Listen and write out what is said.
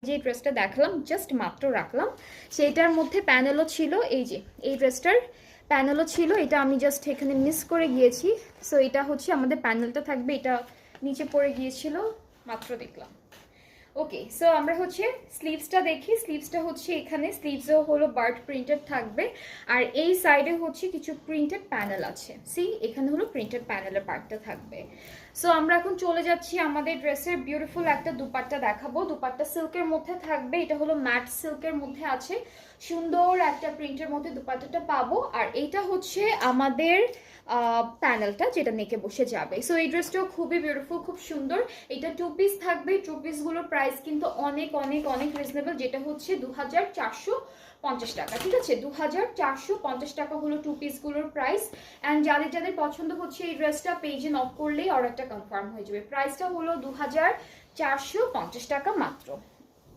যে ড্রেসটা দেখালাম জাস্ট মাত্র রাখলাম, সেইটার মধ্যে প্যানেলও ছিল, এই যে এই ড্রেসটার প্যানেলও ছিল, এটা আমি জাস্ট এখানে মিস করে গিয়েছি। সো এটা হচ্ছে আমাদের প্যানেলটা থাকবে, এটা নিচে পড়ে গিয়েছিল, মাত্র দেখলাম। ওকে, সো আমরা হচ্ছে স্লিভসটা দেখি। স্লিভসটা হচ্ছে এখানে স্লিভসও হলো বার্ড প্রিন্টেড থাকবে, আর এই সাইডে হচ্ছে কিছু প্রিন্টেড প্যানেল আছে। সি এখানে হলো প্রিন্টেড প্যানেলের পার্টটা থাকবে। সো আমরা এখন চলে যাচ্ছি আমাদের ড্রেসের বিউটিফুল একটা দুপাট্টা দেখাবো। দুপাট্টা সিল্কের মধ্যে থাকবে, এটা হলো ম্যাট সিল্কের মধ্যে আছে, সুন্দর একটা প্রিন্টের মধ্যে দুপাট্টাটা পাবো। আর এইটা হচ্ছে আমাদের প্যানেলটা যেটা নেকে বসে যাবে। সো এই ড্রেসটাও খুবই বিউটিফুল, খুব সুন্দর। এটা 2 পিস থাকবে, 2 পিসগুলোর প্রাইস কিন্তু অনেক অনেক অনেক রিজনেবল, যেটা হচ্ছে 2450 টাকা। ঠিক আছে, 2450 টাকা হলো 2 পিসগুলোর প্রাইস। অ্যান্ড যাদের যাদের পছন্দ হচ্ছে এই ড্রেসটা পেজে নক করলেই অর্ডারটা কনফার্ম হয়ে যাবে। প্রাইসটা হলো 2450 টাকা মাত্র।